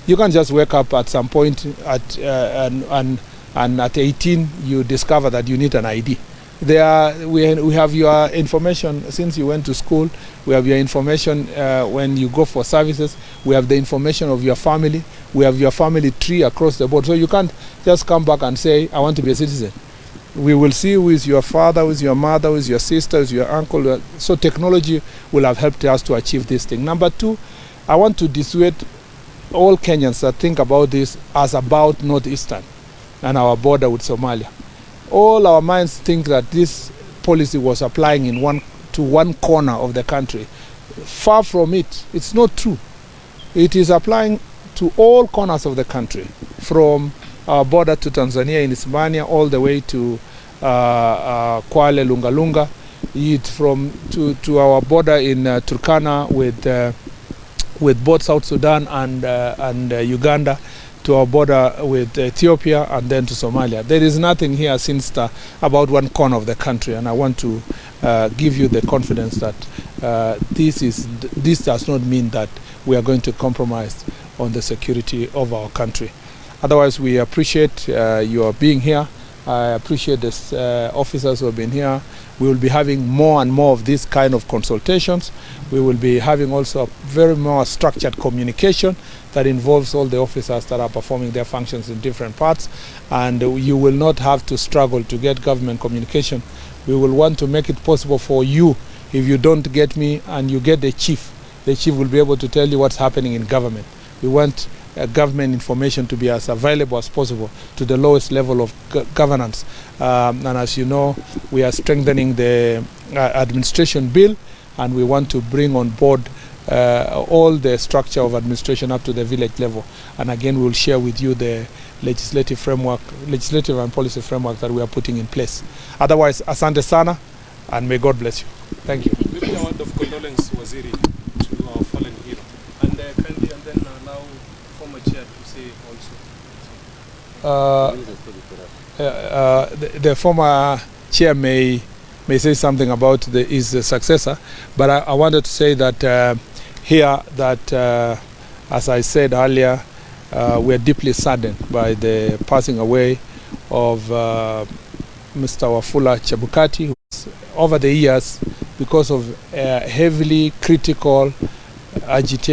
You can't just wake up at some point and at 18 you discover that you need an ID. We have your information since you went to school. We have your information when you go for services. We have the information of your family. We have your family tree across the board. So you can't just come back and say, I want to be a citizen. We will see who is your father, who is your mother, who is your sister, who is your uncle. So technology will have helped us to achieve this thing. Number two, I want to dissuade all Kenyans that think about this as about Northeastern and our border with Somalia. All our minds think that this policy was applying in one corner of the country. Far from it. It's not true. It is applying to all corners of the country, from our border to Tanzania in Ismania all the way to Kwale, Lungalunga, to our border in Turkana with both South Sudan and Uganda, to our border with Ethiopia, and then to Somalia. There is nothing here sinister about one corner of the country, and I want to give you the confidence that this does not mean that we are going to compromise on the security of our country. Otherwise, we appreciate your being here. I appreciate the officers who have been here. We will be having more and more of this kind of consultations. We will be having also very more structured communication that involves all the officers that are performing their functions in different parts. And you will not have to struggle to get government communication. We will want to make it possible for you, if you don't get me and you get the chief will be able to tell you what's happening in government. We want government information to be as available as possible to the lowest level of governance. And as you know, we are strengthening the administration bill, and we want to bring on board all the structure of administration up to the village level. And again, we will share with you the legislative and policy framework that we are putting in place. Otherwise, asante sana, and may God bless you. Thank you. Maybe a word of condolence, Waziri, to our fallen hero. And kindly, and then allow former chair to say also. The former chair may say something about his successor, but I wanted to say that as I said earlier, we are deeply saddened by the passing away of Mr. Wafula Chebukati, who over the years, because of heavily critical, agitated